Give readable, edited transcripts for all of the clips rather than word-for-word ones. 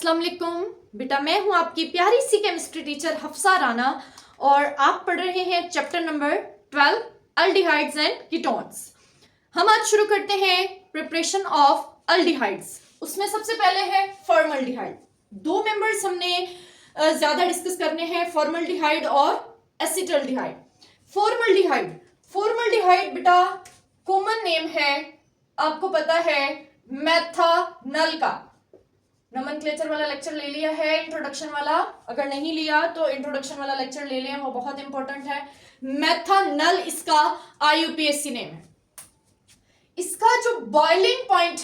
अस्सलाम वालेकुम बेटा, मैं हूं आपकी प्यारी सी केमिस्ट्री टीचर हफ्सा राना और आप पढ़ रहे हैं chapter number 12 aldehydes and ketones. हम आज शुरू करते हैं प्रिपरेशन ऑफ अल्डिहाइड्स। उसमें सबसे पहले है फॉर्मल्डिहाइड। दो मेंबर्स हमने ज्यादा डिस्कस करने हैं, फॉर्मल्डिहाइड और एसिटल्डिहाइड। फॉर्मल्डिहाइड फॉर्मल्डिहाइड बेटा कॉमन नेम है, आपको पता है, मेथानल का। नोमेनक्लेचर वाला लेक्चर ले लिया है, इंट्रोडक्शन वाला अगर नहीं लिया तो इंट्रोडक्शन वाला लेक्चर ले लें, वो बहुत इंपॉर्टेंट है। मेथानल इसका आईयूपीएसी नेम है। इसका जो बॉइलिंग पॉइंट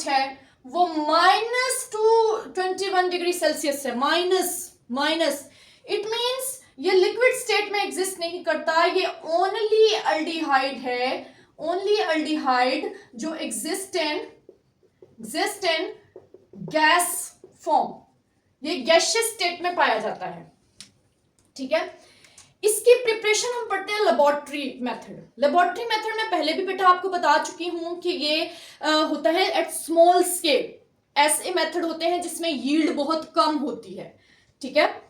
है वो -221 डिग्री सेल्सियस है। माइनस इट मींस ये लिक्विड स्टेट में एग्जिस्ट नहीं करता, ये ओनली अल्डिहाइड है, ओनली अल्डिहाइड जो एग्जिस्ट इन गैस फॉर्म, ये गैसियस स्टेट में पाया जाता है। ठीक है, इसकी प्रिपरेशन हम पढ़ते हैं लेबोरेटरी मेथड। लेबोरेटरी मेथड में पहले भी बेटा आपको बता चुकी हूं कि ये होता है एट स्मॉल स्केल। ऐसे मेथड होते हैं जिसमें यील्ड बहुत कम होती है। ठीक है,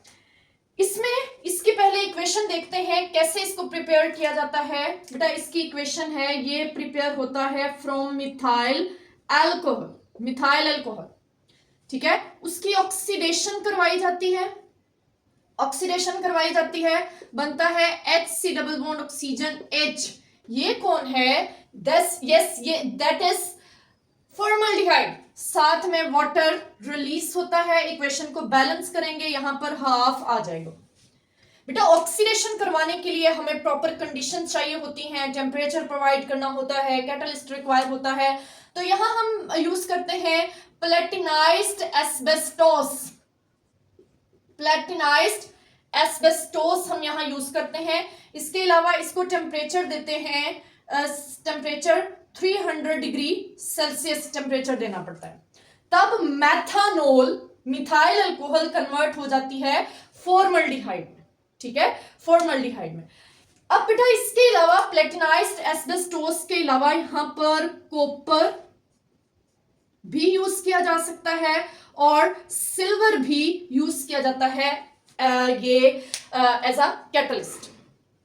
इसमें इसकी पहले इक्वेशन देखते हैं कैसे इसको प्रिपेयर किया जाता है। बेटा इसकी इक्वेशन है, ये प्रिपेयर होता है फ्रॉम मिथाइल अल्कोहल। ठीक है, उसकी ऑक्सीडेशन करवाई जाती है, बनता है HC double bond oxygen H। ये कौन है? That is formaldehyde. साथ में वाटर रिलीज होता है, इक्वेशन को बैलेंस करेंगे, यहां पर हाफ आ जाएगा। बेटा ऑक्सीडेशन करवाने के लिए हमें प्रॉपर कंडीशन चाहिए होती हैं, टेम्परेचर प्रोवाइड करना होता है, कैटलिस्ट रिक्वायर होता है। तो यहां हम यूज करते हैं प्लेटिनाइज्ड एस्बेस्टोस हम यहां यूज करते हैं। इसके अलावा इसको टेम्परेचर देते हैं, टेम्परेचर 300 डिग्री सेल्सियस टेम्परेचर देना पड़ता है। तब मैथानोल मिथाइल अल्कोहल कन्वर्ट हो जाती है फॉर्मल्डिहाइड में। ठीक है, फॉर्मल्डिहाइड में। अब बेटा इसके अलावा प्लेटिनाइज्ड एस्बेस्टोस के अलावा यहां पर कॉपर भी यूज किया जा सकता है और सिल्वर भी यूज किया जाता है ये एज अ कैटलिस्ट।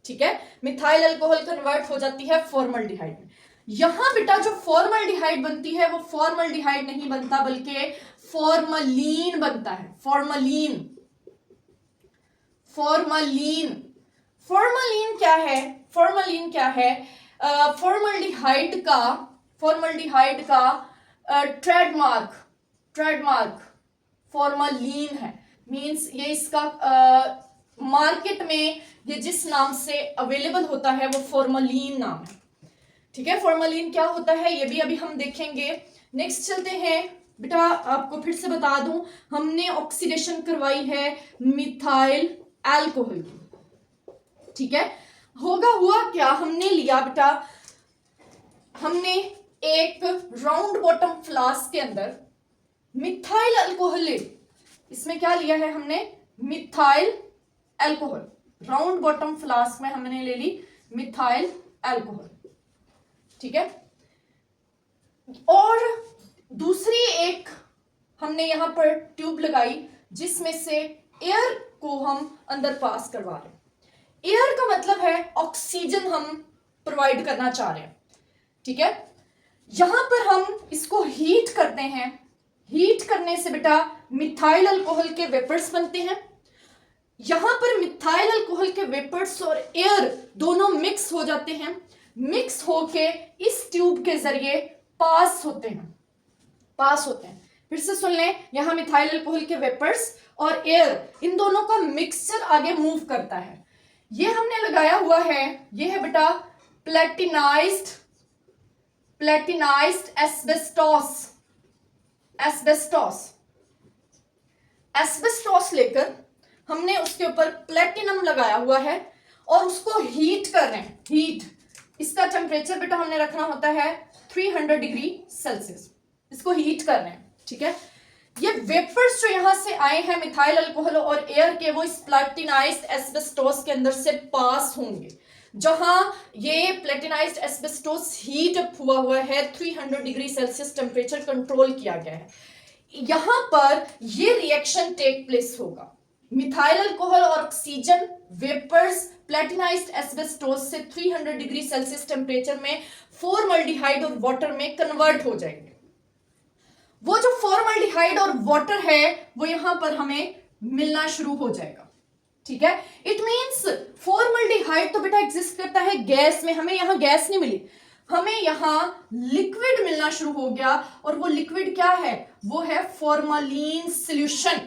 ठीक है, मिथाइल अल्कोहल कन्वर्ट हो जाती है फॉर्मल्डिहाइड में। यहां बेटा जो फॉर्मल्डिहाइड बनती है वो फॉर्मल्डिहाइड नहीं बनता बल्कि फॉर्मलीन बनता है। फॉर्मलीन क्या है? फॉर्मल्डिहाइड का ट्रेडमार्क फॉर्मलीन है। मींस ये इसका मार्केट में ये जिस नाम से अवेलेबल होता है वो फॉर्मलीन नाम है। ठीक है, फॉर्मलीन क्या होता है ये भी अभी हम देखेंगे। नेक्स्ट चलते हैं बेटा, आपको फिर से बता दूं, हमने ऑक्सीडेशन करवाई है मिथाइल अल्कोहल की। ठीक है, हुआ क्या, हमने लिया बेटा, हमने एक राउंड बॉटम फ्लास्क के अंदर मिथाइल अल्कोहल ले, इसमें क्या लिया है हमने? Methyl alcohol. Round bottom flask में हमने ले ली मिथाइल अल्कोहल। ठीक है, और दूसरी एक हमने यहां पर ट्यूब लगाई जिसमें से एयर को हम अंदर पास करवा रहे हैं। एयर का मतलब है ऑक्सीजन हम प्रोवाइड करना चाह रहे हैं। ठीक है, यहां पर हम इसको हीट करते हैं। हीट करने से बेटा मिथाइल अल्कोहल के वेपर्स बनते हैं। यहां पर मिथाइल अल्कोहल के वेपर्स और एयर दोनों मिक्स हो जाते हैं, मिक्स होके इस ट्यूब के जरिए पास होते हैं। फिर से सुन लें, यहां मिथाइल अल्कोहल के वेपर्स और एयर, इन दोनों का मिक्सचर आगे मूव करता है। ये हमने लगाया हुआ है, ये है बेटा प्लेटिनाइज्ड एस्बेस्टोस लेकर हमने उसके ऊपर प्लेटिनम लगाया हुआ है और उसको हीट कर रहे हैं। हीट, इसका टेम्परेचर बेटा हमने रखना होता है 300 डिग्री सेल्सियस। इसको हीट कर रहे हैं। ठीक है, ये वेपर्स जो यहां से आए हैं मिथाइल अल्कोहल और एयर के, वो इस प्लेटिनाइज्ड एस्बेस्टोस के अंदर से पास होंगे। जहां ये प्लेटिनाइज्ड एस्बेस्टोस हीट अप हुआ है, 300 डिग्री सेल्सियस टेम्परेचर कंट्रोल किया गया है। यहां पर ये रिएक्शन टेक प्लेस होगा, मिथाइल अल्कोहल और ऑक्सीजन वेपर्स प्लेटिनाइज्ड एस्बेस्टोस से 300 डिग्री सेल्सियस टेम्परेचर में फॉर्मल्डिहाइड और वाटर में कन्वर्ट हो जाएंगे। वो जो फॉर्मल्डिहाइड और वाटर है वो यहां पर हमें मिलना शुरू हो जाएगा, ठीक है। इट मींस फॉर्मल्डिहाइड तो बेटा एग्जिस्ट करता है गैस में, हमें यहां गैस नहीं मिली, हमें यहां लिक्विड मिलना शुरू हो गया, और वो लिक्विड क्या है, वो है फॉर्मलिन सॉल्यूशन,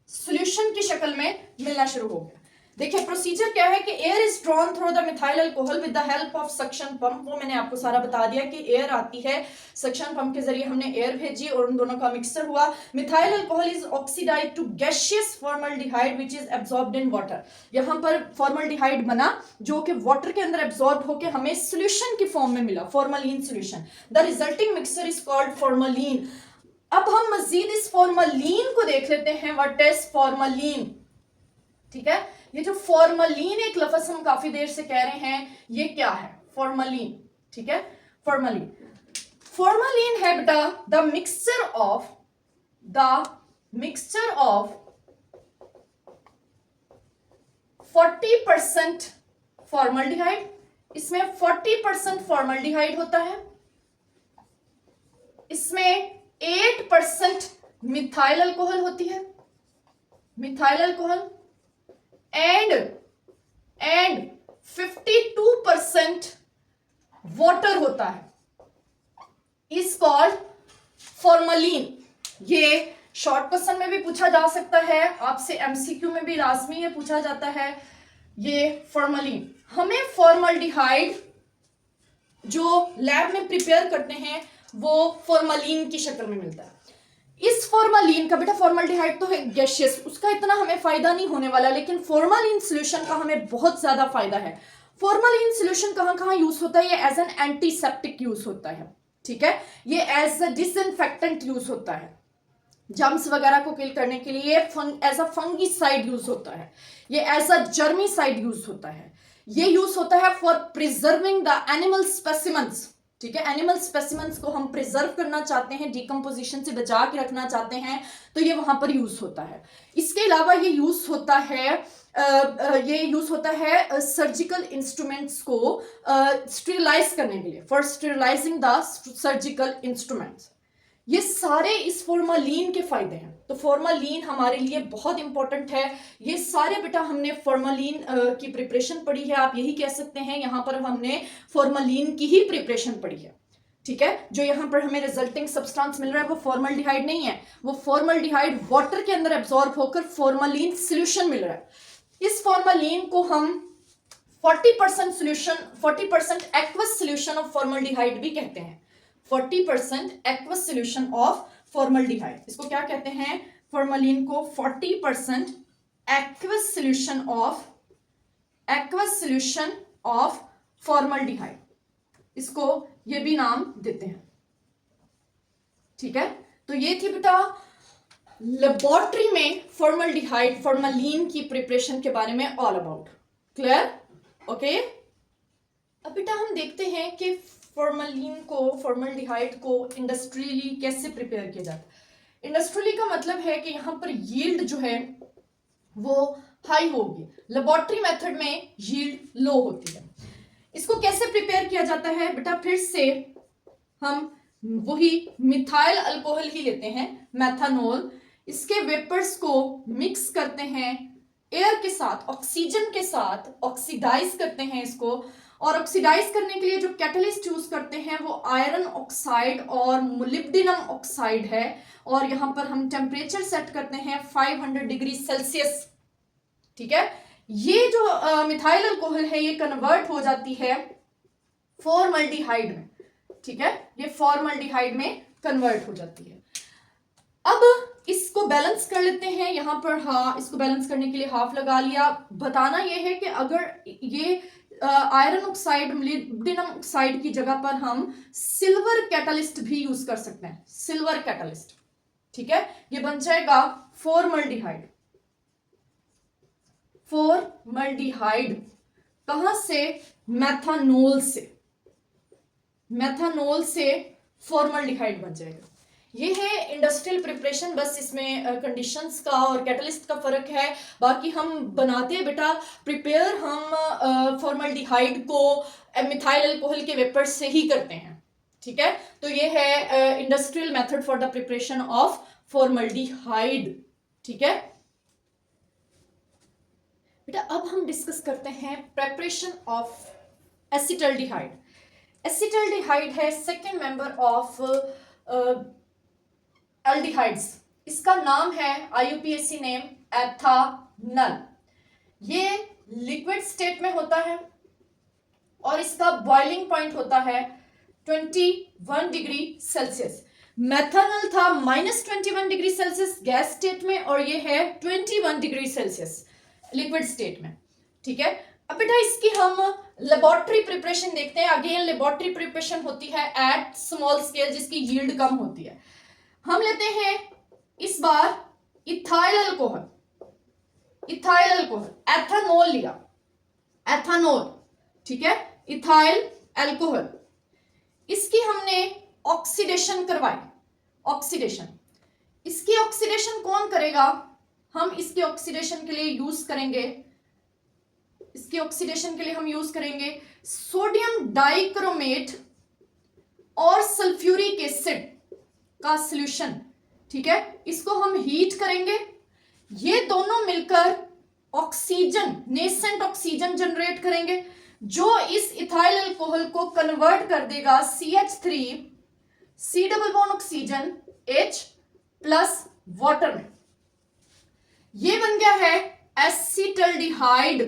सॉल्यूशन की शक्ल में मिलना शुरू हो गया। देखिए प्रोसीजर क्या है कि air is drawn through the methyl alcohol with the help of suction pump. वो मैंने आपको सारा बता दिया कि एयर आती है, सक्शन पंप के जरिए हमने एयर भेजी और उन दोनों का मिक्सचर हुआ। Methyl alcohol is oxidised to gaseous formaldehyde which is absorbed in water. यहां पर फॉर्मल्डिहाइड बना जो कि वाटर के अंदर एब्जॉर्ब होकर हमें सॉल्यूशन की फॉर्म में मिला, formalin solution. The resulting mixture is called formalin. अब हम मजीद इस फॉर्मलिन को देख लेते हैं, व्हाट इज फॉर्मलिन, ठीक है। ये जो फॉर्मलिन एक लफ्ज हम काफी देर से कह रहे हैं, ये क्या है, फॉर्मलिन, ठीक है। फॉर्मलिन है बेटा द मिक्सचर ऑफ 40% फॉर्मल्डिहाइड, इसमें 40% फॉर्मल्डिहाइड होता है, इसमें 8% मिथाइल अल्कोहल होती है, मिथाइल अल्कोहल, एंड 52% वाटर होता है, इज कॉल्ड फॉर्मलिन। ये शॉर्ट क्वेश्चन में भी पूछा जा सकता है, आपसे एमसीक्यू में भी लाजमी है पूछा जाता है ये फॉर्मलिन। हमें फॉर्मल्डिहाइड जो लैब में प्रिपेयर करते हैं वो फॉर्मलिन की शक्ल में मिलता है। इस फॉर्मलिन का बेटा, फॉर्मल्डिहाइड तो है गैसियस, उसका इतना हमें फायदा नहीं होने वाला, लेकिन फॉर्मलिन सॉल्यूशन का हमें बहुत ज्यादा फायदा है। फॉर्मलिन सॉल्यूशन कहां कहां यूज होता है, ये एज एन एंटीसेप्टिक यूज होता है, ठीक है। ये एज अ डिसइंफेक्टेंट यूज होता है, जर्म्स वगैरह को किल करने के लिए एज अ फंगीसाइड यूज होता है, ये एज अ जर्मीसाइड यूज होता है, ये यूज होता है for preserving the animal specimens, ठीक है। एनिमल स्पेसिमेंट्स को हम प्रिजर्व करना चाहते हैं, डिकम्पोजिशन से बचा के रखना चाहते हैं, तो ये वहां पर यूज होता है। इसके अलावा ये यूज होता है सर्जिकल इंस्ट्रूमेंट्स को स्टेरिलाइज करने के लिए, फॉर स्टेरिलाइजिंग द सर्जिकल इंस्ट्रूमेंट्स। ये सारे इस फॉर्मलिन के फायदे हैं, तो फॉर्मलिन हमारे लिए बहुत इंपॉर्टेंट है। ये सारे बेटा हमने फॉर्मलिन की प्रिपरेशन पढ़ी है, आप यही कह सकते हैं यहां पर हमने फॉर्मलिन की ही प्रिपरेशन पढ़ी है, ठीक है। जो यहां पर हमें रिजल्टिंग सब्सटेंस मिल रहा है वो फॉर्मल्डिहाइड नहीं है, वो फॉर्मल्डिहाइड वाटर के अंदर एब्जॉर्ब होकर फॉर्मलिन सॉल्यूशन मिल रहा है। इस फॉर्मलिन को हम 40% solution, 40% aqueous solution of formaldehyde भी कहते हैं, 40% एक्वस सॉल्यूशन ऑफ फॉर्मल्डिहाइड। इसको क्या कहते हैं, फॉर्मलिन को 40% एक्वस सॉल्यूशन ऑफ फॉर्मल्डिहाइड, इसको ये भी नाम देते हैं, ठीक है। तो ये थी बेटा लेबोरेटरी में फॉर्मल्डिहाइड, फॉर्मलिन की प्रिपरेशन के बारे में ऑल अबाउट, क्लियर, ओके। अब बेटा हम देखते हैं कि फॉर्मल्डिहाइड को इंडस्ट्रियली कैसे प्रिपेयर किया जाता है। इंडस्ट्रियली का मतलब है कि यहाँ पर यील्ड जो है वो हाई होगी, लेबोरेटरी मेथड में यील्ड लो होती है। इसको कैसे प्रिपेयर किया जाता है बेटा, फिर से हम वही मिथाइल अल्कोहल ही लेते हैं, मेथानॉल, इसके वेपर्स को मिक्स करते हैं एयर के साथ, ऑक्सीजन के साथ, ऑक्सीडाइज करते हैं इसको, और ऑक्सीडाइज करने के लिए जो कैटलिस्ट यूज करते हैं वो आयरन ऑक्साइड और मोलिब्डेनम ऑक्साइड है, और यहां पर हम टेम्परेचर सेट करते हैं 500 डिग्री सेल्सियस, ठीक है। ये जो मिथाइल अल्कोहल है ये कन्वर्ट हो जाती है फॉर्मल्डिहाइड में, ठीक है, ये फॉर्मल्डिहाइड में कन्वर्ट हो जाती है। अब इसको बैलेंस कर लेते हैं यहां पर, हाँ इसको बैलेंस करने के लिए हाफ लगा लिया। बताना यह है कि अगर ये आयरन ऑक्साइड, मोलिब्डेनम ऑक्साइड की जगह पर हम सिल्वर कैटलिस्ट भी यूज कर सकते हैं, सिल्वर कैटलिस्ट, ठीक है। ये बन जाएगा फॉर्मल्डिहाइड। फॉर्मल्डिहाइड कहां से, मेथानॉल से, मेथानॉल से फॉर्मल्डिहाइड बन जाएगा। ये है इंडस्ट्रियल प्रिपरेशन, बस इसमें कंडीशंस का और कैटलिस्ट का फर्क है। बाकी हम बनाते हैं बेटा प्रिपेयर हम फॉर्मल्डिहाइड को मिथाइल अल्कोहल के वेपर से ही करते हैं, ठीक है। तो ये है industrial method for the preparation of formaldehyde, ठीक है बेटा। अब हम डिस्कस करते हैं प्रिपरेशन ऑफ एसिटल्डिहाइड। एसिटल्डिहाइड है सेकेंड मेंबर ऑफ एल्डिहाइड्स। इसका नाम है IUPAC नेम एथानल। ये लिक्विड स्टेट में होता है और इसका बॉइलिंग पॉइंट होता है 21 डिग्री सेल्सियस। मेथनॉल था -21 डिग्री सेल्सियस गैस स्टेट में, और ये है 21 डिग्री सेल्सियस लिक्विड स्टेट में, ठीक है। अब बेटा इसकी हम लेबोरेटरी प्रिपरेशन देखते हैं। अगेन लेबोरेटरी प्रिपरेशन होती है एट स्मॉल स्केल, जिसकी यील्ड कम होती है। हम लेते हैं इस बार इथाइल अल्कोहल, एथेनॉल लिया, एथेनॉल, ठीक है, इथाइल अल्कोहल। इसकी हमने ऑक्सीडेशन करवाई, ऑक्सीडेशन। इसकी ऑक्सीडेशन कौन करेगा? हम इसके ऑक्सीडेशन के लिए यूज करेंगे, इसके ऑक्सीडेशन के लिए हम यूज करेंगे सोडियम डाइक्रोमेट और सल्फ्यूरिक एसिड का सॉल्यूशन, ठीक है। इसको हम हीट करेंगे, ये दोनों मिलकर ऑक्सीजन, नेसेंट ऑक्सीजन जनरेट करेंगे, जो इस इथाइल अल्कोहल को कन्वर्ट कर देगा CH3 C double bond oxygen H plus water में। ये बन गया है एसिटल्डिहाइड,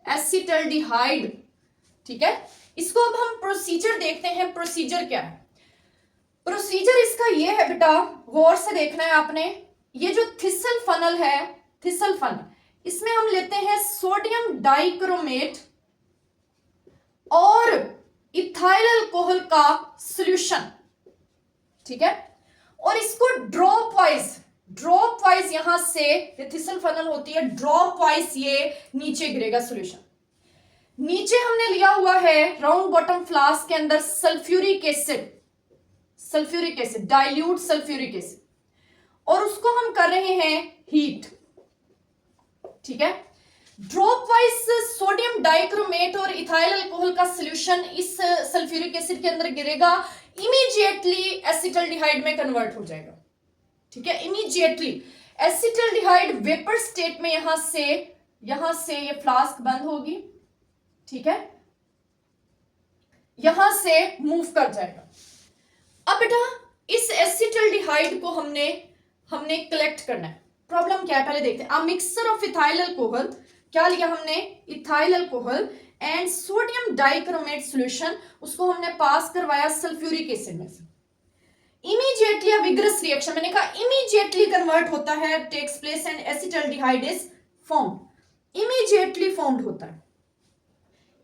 एसिटल्डिहाइड, ठीक है। इसको अब हम प्रोसीजर देखते हैं। प्रोसीजर क्या है? प्रोसीजर इसका ये है बेटा, गौर से देखना है आपने। ये जो थिसल फनल है, थिसल फनल, इसमें हम लेते हैं सोडियम डाइक्रोमेट और इथाइल अल्कोहल का सॉल्यूशन, ठीक है। और इसको ड्रॉप वाइज यहां से, ये थिसल फनल होती है, ड्रॉप वाइज ये नीचे गिरेगा सॉल्यूशन। नीचे हमने लिया हुआ है राउंड बॉटम फ्लास्क के अंदर sulphuric acid, dilute sulphuric acid, और उसको हम कर रहे हैं हीट, ठीक है। ड्रॉप वाइज सोडियम डाइक्रोमेट और इथाइल अल्कोहल का सॉल्यूशन इस सल्फ्यूरिक एसिड के अंदर गिरेगा, इमीडिएटली एसिटल्डिहाइड में कन्वर्ट हो जाएगा, ठीक है। इमीडिएटली एसिटल्डिहाइड वेपर स्टेट में यहां से ये फ्लास्क बंद होगी, ठीक है, यहां से मूव कर जाएगा। अब बेटा इस एसिटल्डिहाइड को हमने कलेक्ट करना है। प्रॉब्लम क्या है पहले देखते हैं। A mixture of ethyl alcohol, क्या लिया हमने? Ethyl alcohol and sodium dichromate solution, उसको हमने पास करवाया सल्फ्यूरिक एसिड में से। इमीडिएटली अ विग्रस रिएक्शन, मैंने कहा इमीडिएटली कन्वर्ट होता है, takes place and acetaldehyde is formed, immediately formed होता है।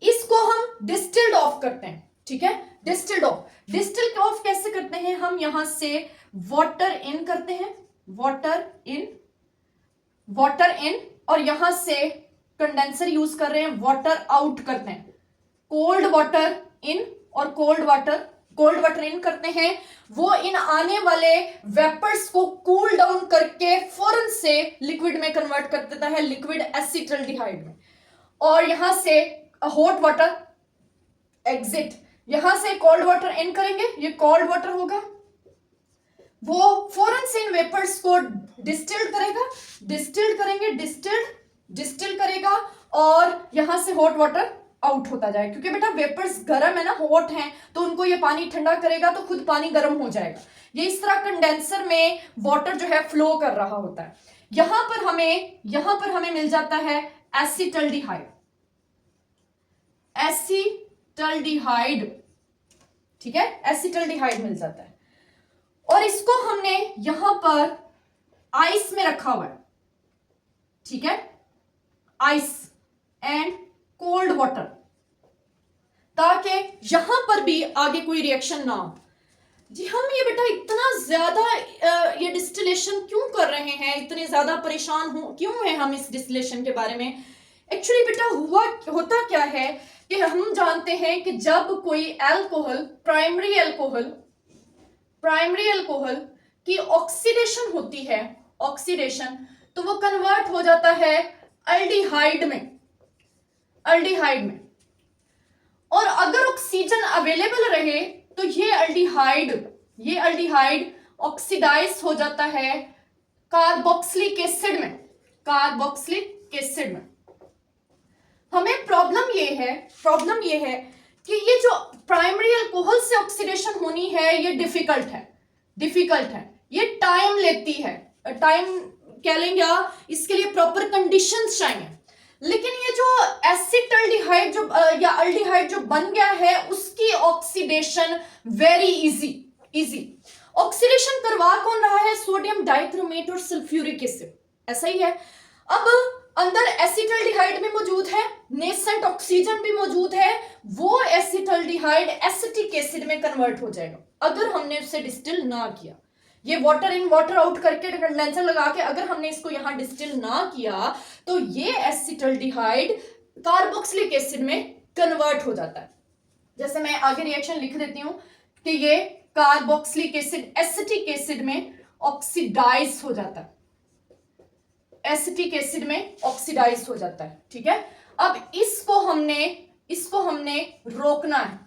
इसको हम डिस्टिल्ड ऑफ करते हैं, ठीक है। डिस्टिल्ड ऑफ कैसे करते हैं? हम यहां से वाटर इन करते हैं, वाटर इन, और यहां से कंडेंसर यूज कर रहे हैं, वाटर आउट करते हैं। कोल्ड वाटर इन और कोल्ड वाटर इन करते हैं। वो इन आने वाले वेपर्स को कूल डाउन करके फौरन से लिक्विड में कन्वर्ट कर देता है, लिक्विड एसिटल्डिहाइड में। और यहां से हॉट वाटर एग्जिट, यहां से कोल्ड वाटर इन करेंगे, ये कोल्ड वाटर होगा, वो फौरन से इन वेपर्स को डिस्टिल्ड करेगा और यहां से हॉट वाटर आउट होता जाएगा। क्योंकि बेटा वेपर्स गर्म है ना, हॉट हैं, तो उनको ये पानी ठंडा करेगा तो खुद पानी गर्म हो जाएगा। ये इस तरह कंडेंसर में वाटर जो है फ्लो कर रहा होता है। यहां पर हमें मिल जाता है एसिटल्डिहाइड, ठीक है, एसिटल्डिहाइड मिल जाता है। और इसको हमने यहां पर आइस में रखा हुआ है, ठीक है, आइस एंड कोल्ड वाटर, ताकि यहां पर भी आगे कोई रिएक्शन ना हो। जी हम ये बेटा इतना ज्यादा ये डिस्टिलेशन क्यों कर रहे हैं, इतने ज्यादा परेशान क्यों हैं हम इस डिस्टिलेशन के बारे में? एक्चुअली बेटा होता क्या है कि हम जानते हैं कि जब कोई अल्कोहल, प्राइमरी प्राइमरी अल्कोहल की ऑक्सीडेशन होती है, ऑक्सीडेशन, तो वो कन्वर्ट हो जाता है अल्डिहाइड में, अल्डिहाइड में। और अगर ऑक्सीजन अवेलेबल रहे तो ये अल्डिहाइड ऑक्सीडाइज हो जाता है कार्बोक्सिलिक एसिड में, कार्बोक्सिलिक एसिड में। हमें प्रॉब्लम ये है कि ये जो प्राइमरी अल्कोहल से ऑक्सीडेशन होनी है ये डिफिकल्ट है, ये टाइम लेती है, टाइम कह लेंगे या इसके लिए प्रॉपर कंडीशंस चाहिए। लेकिन ये जो एसिटाल्डिहाइड जो या अल्डिहाइड जो बन गया है उसकी ऑक्सीडेशन वेरी इजी। ऑक्सीडेशन करवा कौन रहा है? सोडियम डाइक्रोमेट और सल्फ्यूरिक एसिड, ऐसा ही है। अब अंदर एसिटाल्डिहाइड भी मौजूद है, नेसेंट ऑक्सीजन भी मौजूद है, वो एसिटाल्डिहाइड एसिटिक एसिड में कन्वर्ट हो जाएगा अगर हमने उसे डिस्टिल ना किया। ये वाटर इन वाटर आउट करके कंडेंसर लगा के अगर हमने इसको यहां डिस्टिल ना किया तो ये एसिटाल्डिहाइड कार्बोक्सिलिक एसिड में कन्वर्ट हो जाता है। जैसे मैं आगे रिएक्शन लिख देती हूं कि ये कार्बोक्सिलिक एसिड एसिटिक एसिड में ऑक्सीडाइज हो जाता है, एसिटिक एसिड में ऑक्सीडाइज हो जाता है। ठीक है, अब इसको हमने रोकना है,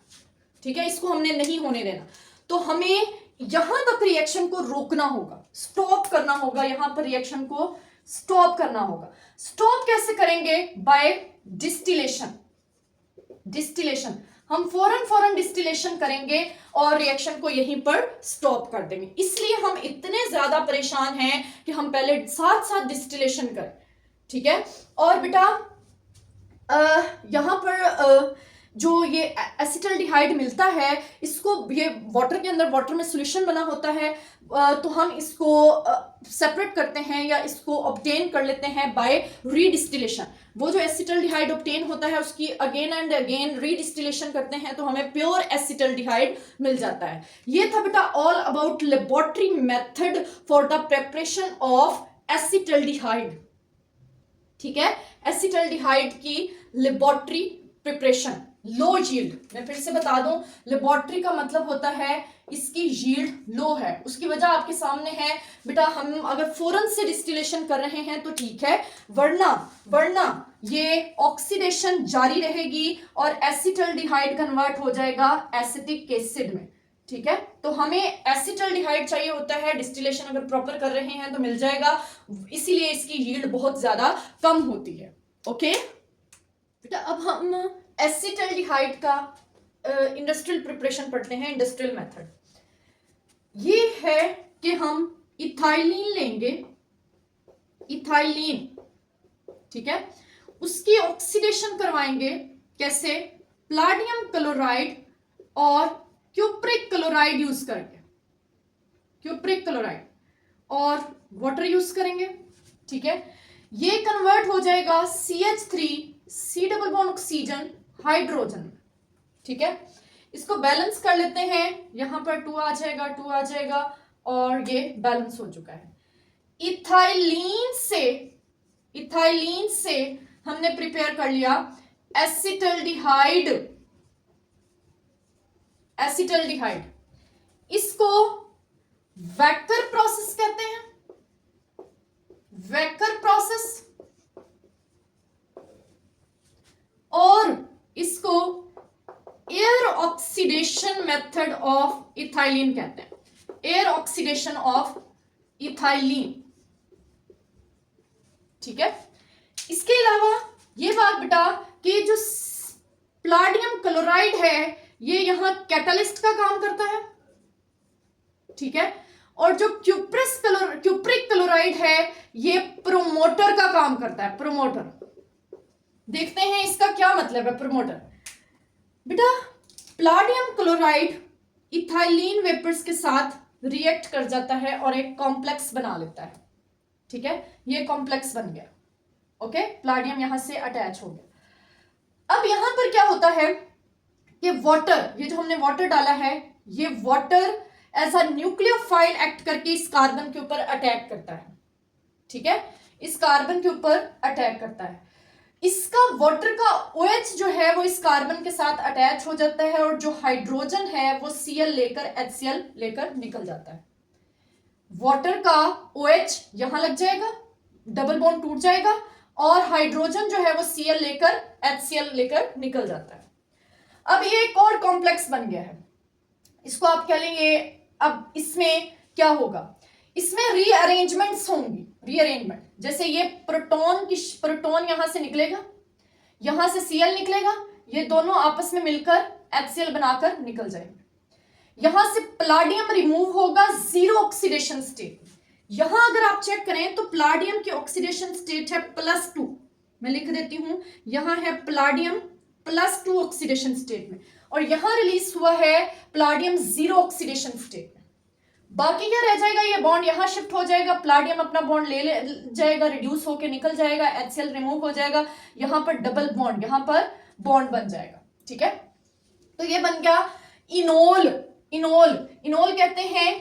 ठीक है, इसको हमने नहीं होने देना। तो हमें यहां तक रिएक्शन को रोकना होगा, स्टॉप करना होगा, यहां पर रिएक्शन को स्टॉप करना होगा। स्टॉप कैसे करेंगे? By distillation. हम फौरन डिस्टिलेशन करेंगे और रिएक्शन को यहीं पर स्टॉप कर देंगे। इसलिए हम इतने ज्यादा परेशान हैं कि हम पहले साथ साथ डिस्टिलेशन करें। ठीक है, और बेटा यहां पर जो ये एसिटाल्डिहाइड मिलता है इसको ये वाटर के अंदर, वाटर में सॉल्यूशन बना होता है, तो हम इसको सेपरेट करते हैं या इसको ऑब्टेन कर लेते हैं बाय रीडिस्टिलेशन। वो जो एसिटाल्डिहाइड ऑब्टेन होता है उसकी अगेन एंड अगेन रीडिस्टिलेशन करते हैं तो हमें प्योर एसिटाल्डिहाइड मिल जाता है। ये था बेटा all about laboratory method for the preparation of acetaldehyde. ठीक है, एसिटाल्डिहाइड की लेबोरेटरी प्रिपरेशन, लो यील्ड। मैं फिर से बता दूं, लेबोरेटरी का मतलब होता है इसकी यील्ड लो है। उसकी वजह आपके सामने है बेटा, हम अगर फौरन से डिस्टिलेशन कर रहे हैं तो ठीक है, वरना ये ऑक्सीडेशन जारी रहेगी और एसिटाल्डिहाइड कन्वर्ट हो जाएगा एसिटिक एसिड में। ठीक है, तो हमें एसिटाल्डिहाइड चाहिए होता है, डिस्टिलेशन अगर प्रॉपर कर रहे हैं तो मिल जाएगा, इसीलिए इसकी यील्ड बहुत ज्यादा कम होती है। ओके बेटा, अब हम एसिटाल्डिहाइड का इंडस्ट्रियल प्रिपरेशन पढ़ते हैं, इंडस्ट्रियल मेथड। ये है कि हम इथाइलिन लेंगे, इथाइलिन, ठीक है, उसकी ऑक्सीडेशन करवाएंगे। कैसे? प्लाटिनम क्लोराइड और क्यूप्रिक क्लोराइड यूज करके, क्यूप्रिक क्लोराइड और वाटर यूज करेंगे। ठीक है, ये कन्वर्ट हो जाएगा CH3 C double bond oxygen hydrogen. ठीक है, इसको बैलेंस कर लेते हैं, यहां पर 2 आ जाएगा और ये बैलेंस हो चुका है। इथाइलिन से हमने प्रिपेयर कर लिया एसिटाल्डिहाइड। इसको वैकर प्रोसेस कहते हैं, वैकर प्रोसेस, और इसको air oxidation method of ethylene कहते हैं, एयर ऑक्सीडेशन ऑफ इथाइलिन। ठीक है, इसके अलावा ये बात बेटा कि जो प्लाटिनम क्लोराइड है ये यहां कैटलिस्ट का काम करता है। ठीक है, और जो क्यूप्रिक क्लोराइड है ये प्रोमोटर का काम करता है, प्रोमोटर। देखते हैं इसका क्या मतलब है प्रोमोटर। बेटा, प्लाटिनम क्लोराइड इथाइलिन वेपर्स के साथ रिएक्ट कर जाता है और एक कॉम्प्लेक्स बना लेता है। ठीक है, ये कॉम्प्लेक्स बन गया। ओके, प्लाटिनम यहां से अटैच हो गया। अब यहां पर क्या होता है कि वाटर, ये जो हमने वाटर डाला है, ये water as a nucleophile act करके इस कार्बन के ऊपर अटैक करता है। ठीक है, इस कार्बन के ऊपर अटैक करता है। इसका वाटर का OH जो है वो इस कार्बन के साथ अटैच हो जाता है और जो हाइड्रोजन है वो Cl लेकर HCl लेकर निकल जाता है। वाटर का OH यहां लग जाएगा, डबल बॉन्ड टूट जाएगा और हाइड्रोजन जो है वो Cl लेकर HCl लेकर निकल जाता है। अब ये एक और कॉम्प्लेक्स बन गया है, इसको आप क्या लेंगे, अब इसमें क्या होगा, इसमें रीअरेंजमेंट्स होंगी, रीअरेंजमेंट, जैसे ये प्रोटॉन यहां से निकलेगा, यहां से Cl निकलेगा, ये दोनों आपस में मिलकर HCl बनाकर निकल जाएंगे। यहां से प्लाडियम रिमूव होगा जीरो ऑक्सीडेशन स्टेट। यहां अगर आप चेक करें तो प्लाडियम की ऑक्सीडेशन स्टेट है +2, मैं लिख देती हूं, यहां है प्लाडियम +2 ऑक्सीडेशन स्टेट में, और यहां रिलीज हुआ है प्लाडियम जीरो ऑक्सीडेशन स्टेट में। बाकी क्या रह जाएगा, ये बॉन्ड यहां शिफ्ट हो जाएगा, प्लाडियम अपना बॉन्ड ले जाएगा, रिड्यूस होकर निकल जाएगा, HCl रिमूव हो जाएगा, यहां पर डबल बॉन्ड, यहां पर बॉन्ड बन जाएगा। ठीक है, तो ये बन गया इनोल। इनोल कहते हैं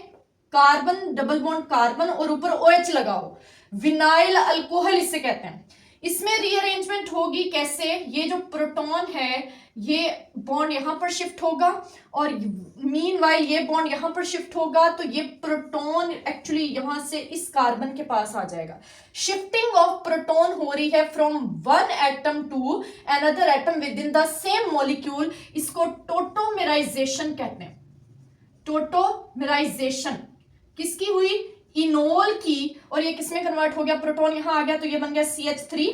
कार्बन डबल बॉन्ड कार्बन और ऊपर OH लगा हो, विनाइल अल्कोहल इसे कहते हैं। इसमें रीअरेंजमेंट होगी कैसे, ये जो प्रोटॉन है ये बॉन्ड यहां पर शिफ्ट होगा और मीनवाइल ये बॉन्ड यहां पर शिफ्ट होगा, तो ये प्रोटॉन एक्चुअली यहां से इस कार्बन के पास आ जाएगा। शिफ्टिंग ऑफ प्रोटॉन हो रही है from one atom to another atom within the same molecule, इसको टोटोमेराइजेशन कहते हैं। टोटोमेराइजेशन किसकी हुई, इनोल की, और ये किसमें कन्वर्ट हो गया, प्रोटॉन यहां आ गया तो ये बन गया CH3,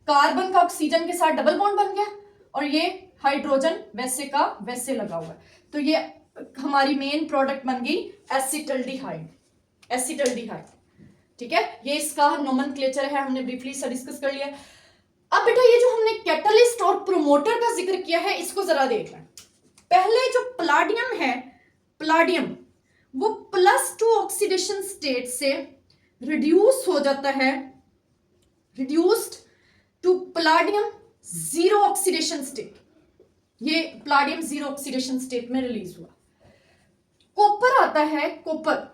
कार्बन का ऑक्सीजन के साथ डबल बॉन्ड बन गया और ये हाइड्रोजन वैसे का वैसे लगा हुआ है, तो ये हमारी मेन प्रोडक्ट बन गई एसिटल्डिहाइड। एसिटल्डिहाइड, ठीक है, ये इसका नोमेनक्लेचर है, हमने ब्रीफली सा डिस्कस कर लिया। अब बेटा ये जो हमने कैटलिस्ट और प्रोमोटर का जिक्र किया है इसको जरा देख लें। पहले जो प्लाडियम है, प्लाडियम वो +2 ऑक्सीडेशन स्टेट से रिड्यूस हो जाता है, reduced to palladium zero oxidation state, ये प्लाडियम जीरो ऑक्सीडेशन स्टेट में रिलीज हुआ। कॉपर आता है, कॉपर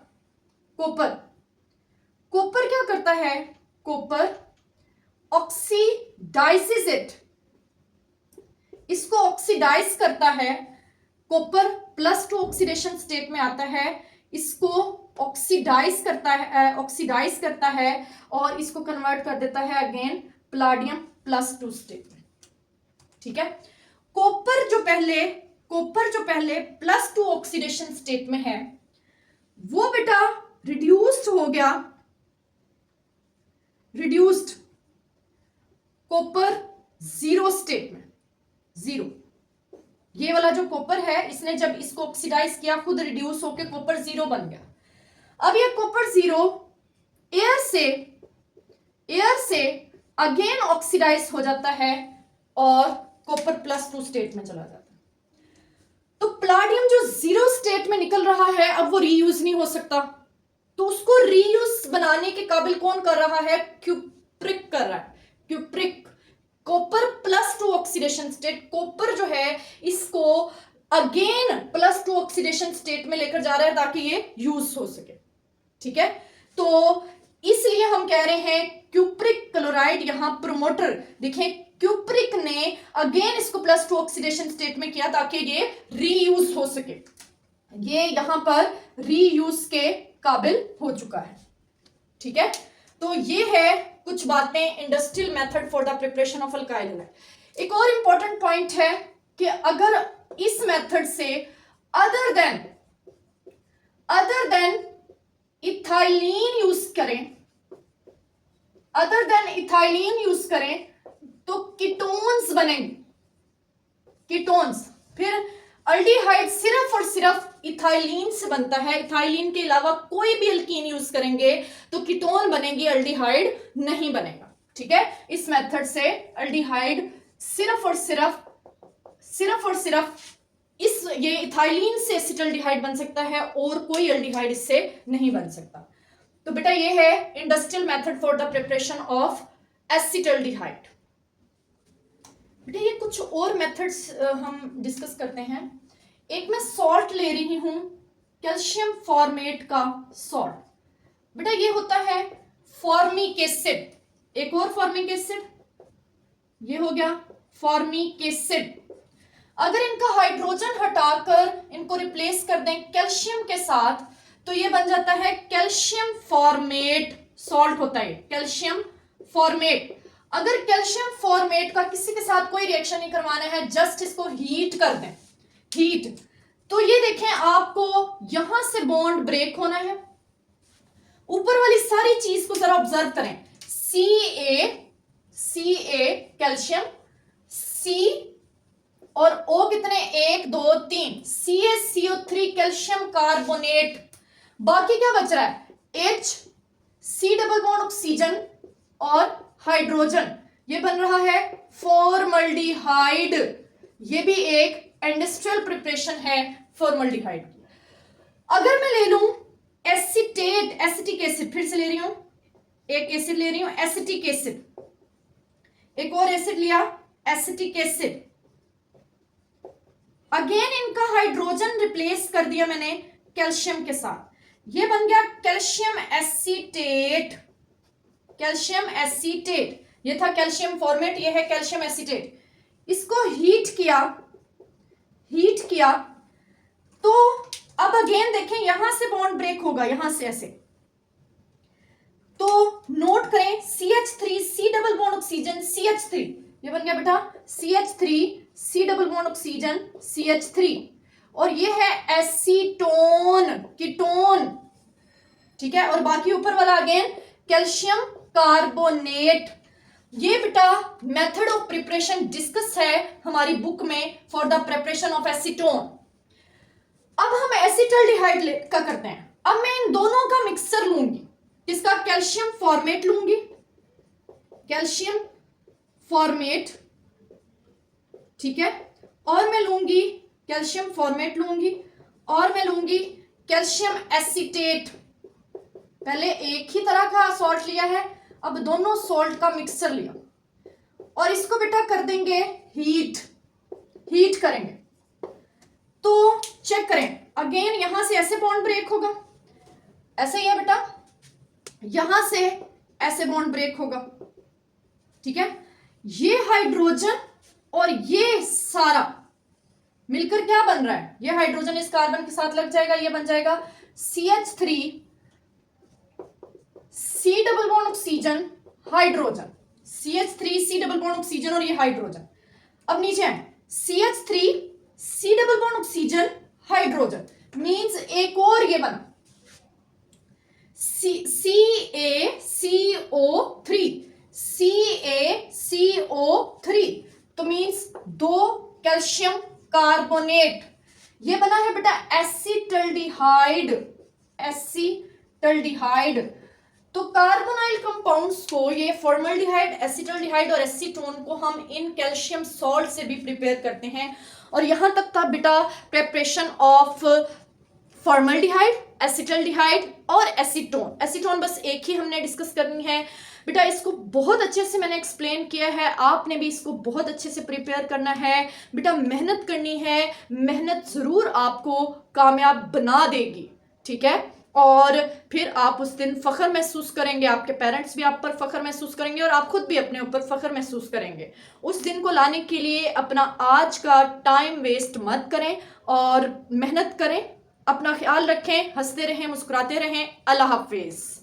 क्या करता है, कॉपर ऑक्सीडाइजेस इट, इसको ऑक्सीडाइज करता है, कॉपर +2 ऑक्सीडेशन स्टेट में आता है, इसको ऑक्सीडाइज करता है और इसको कन्वर्ट कर देता है अगेन प्लाडियम +2 स्टेट में। ठीक है, कॉपर जो पहले +2 ऑक्सीडेशन स्टेट में है वो बेटा रिड्यूस्ड हो गया, रिड्यूस्ड कॉपर जीरो स्टेट में, जीरो। ये वाला जो कॉपर है इसने जब इसको ऑक्सीडाइज किया खुद रिड्यूस होकर कॉपर जीरो बन गया। अब ये कॉपर जीरो एयर से अगेन ऑक्सीडाइज हो जाता है और कॉपर +2 स्टेट में चला जाता है। तो प्लाडियम जो जीरो स्टेट में निकल रहा है अब वो रीयूज नहीं हो सकता, तो उसको रीयूज बनाने के काबिल कौन कर रहा है, क्यूप्रिक कर रहा है, cupric. Copper +2 oxidation state, copper जो है इसको अगेन +2 ऑक्सीडेशन स्टेट में लेकर जा रहा है ताकि ये यूज हो सके। ठीक है, तो इसलिए हम कह रहे हैं क्यूप्रिक क्लोराइड यहां प्रोमोटर। देखें क्यूप्रिक ने अगेन इसको +2 ऑक्सीडेशन स्टेट में किया ताकि ये रीयूज हो सके, ये यहां पर रीयूज के काबिल हो चुका है। ठीक है, तो ये है कुछ बातें industrial method for the preparation of alkyl halide. एक और इंपॉर्टेंट पॉइंट है कि अगर इस मेथड से अदर देन इथाइलिन यूज करें, तो कीटोन्स बनेंगे, कीटोन्स। फिर अल्डिहाइड सिर्फ और सिर्फ इथाइलिन से बनता है, इथाइलिन के अलावा कोई भी अल्कीन यूज करेंगे तो कीटोन बनेंगे, अल्डिहाइड नहीं बनेगा। ठीक है, इस मेथड से अल्डिहाइड सिर्फ और सिर्फ ये इथाइलिन से एसिटल्डिहाइड बन सकता है और कोई अल्डिहाइड इससे नहीं बन सकता। तो बेटा ये है industrial method for the preparation of acetaldehyde. बेटा ये कुछ और मेथड्स हम डिस्कस करते हैं। एक मैं सॉल्ट ले रही हूं, कैल्शियम फॉर्मेट का सॉल्ट। बेटा ये होता है फॉर्मिक एसिड, एक और फॉर्मिक एसिड ये हो गया फॉर्मिक एसिड। अगर इनका हाइड्रोजन हटाकर इनको रिप्लेस कर दें कैल्शियम के साथ तो ये बन जाता है कैल्शियम फॉर्मेट सॉल्ट होता है, कैल्शियम फॉर्मेट। अगर कैल्शियम फॉर्मेट का किसी के साथ कोई रिएक्शन नहीं करवाना है, जस्ट इसको हीट कर दें, हीट, तो ये देखें आपको यहां से बॉन्ड ब्रेक होना है। ऊपर वाली सारी चीज को जरा ऑब्जर्व करें, सी ए कैल्शियम, सी और O कितने, 1 2 3, CaCO3 कैल्शियम कार्बोनेट। बाकी क्या बच रहा है, H, C double bond oxygen और हाइड्रोजन, ये बन रहा है फॉर्मल्डिहाइड। ये भी एक इंडस्ट्रियल प्रिपरेशन है फॉर्मल्डिहाइड की। अगर मैं ले लूं एसिटेट, एसिटिक एसिड, फिर से ले रही हूं, एक एसिड ले रही हूं एसिटिक एसिड, एक और एसिड लिया एसिटिक एसिड, अगेन इनका हाइड्रोजन रिप्लेस कर दिया मैंने कैल्शियम के साथ, ये बन गया कैल्शियम एसीटेट, कैल्शियम एसीटेट। ये था कैल्शियम फॉर्मेट, ये है कैल्शियम एसीटेट। इसको हीट किया, हीट किया तो अब अगेन देखें यहां से बॉन्ड ब्रेक होगा, यहां से ऐसे, तो नोट करें CH3 C double bond oxygen CH3, ये बन गया बेटा CH3 C double bond oxygen CH3, और ये है एसीटोन, कीटोन, ठीक है। और बाकी ऊपर वाला अगेन कैल्शियम कार्बोनेट। ये बेटा मेथड ऑफ प्रिपरेशन डिस्कस है हमारी बुक में for the preparation of acetone. अब हम एसिटल्डिहाइड का करते हैं। अब मैं इन दोनों का मिक्सचर लूंगी, इसका कैल्शियम फॉर्मेट लूंगी, कैल्शियम फॉर्मेट, ठीक है, और मैं लूंगी कैल्शियम फॉर्मेट लूंगी, और मैं लूंगी कैल्शियम एसीटेट। पहले एक ही तरह का सॉल्ट लिया है, अब दोनों सॉल्ट का मिक्सचर लिया और इसको बेटा कर देंगे हीट, हीट करेंगे तो चेक करें अगेन यहां से ऐसे बॉन्ड ब्रेक होगा, ऐसे ही है बेटा, यहां से ऐसे बॉन्ड ब्रेक होगा, ठीक है। ये हाइड्रोजन और ये सारा मिलकर क्या बन रहा है, ये हाइड्रोजन इस कार्बन के साथ लग जाएगा, ये बन जाएगा CH3 C double bond oxygen hydrogen, CH3 C double bond oxygen और ये हाइड्रोजन। अब नीचे है CH3 C double bond oxygen hydrogen, means एक और ये बना CaCO3, तो मींस 2 कैल्शियम कार्बोनेट, ये बना है बेटा एसिटल्डिहाइड, एसिटल्डिहाइड। तो कार्बोनाइल कंपाउंड्स को, ये फॉर्मल्डिहाइड, एसिटल्डिहाइड और एसीटोन को हम इन कैल्शियम सॉल्ट से भी प्रिपेयर करते हैं। और यहां तक था बेटा प्रिपरेशन ऑफ फॉर्मल्डिहाइड, एसिटल्डिहाइड और एसीटोन। एसीटोन बस एक ही हमने डिस्कस करनी है बेटा, इसको बहुत अच्छे से मैंने एक्सप्लेन किया है, आपने भी इसको बहुत अच्छे से प्रिपेयर करना है बेटा, मेहनत करनी है, मेहनत जरूर आपको कामयाब बना देगी, ठीक है। और फिर आप उस दिन फख्र महसूस करेंगे, आपके पेरेंट्स भी आप पर फख्र महसूस करेंगे और आप खुद भी अपने ऊपर फख्र महसूस करेंगे। उस दिन को लाने के लिए अपना आज का टाइम वेस्ट मत करें और मेहनत करें, अपना ख्याल रखें, हंसते रहें, मुस्कुराते रहें। अल्लाह हाफिज।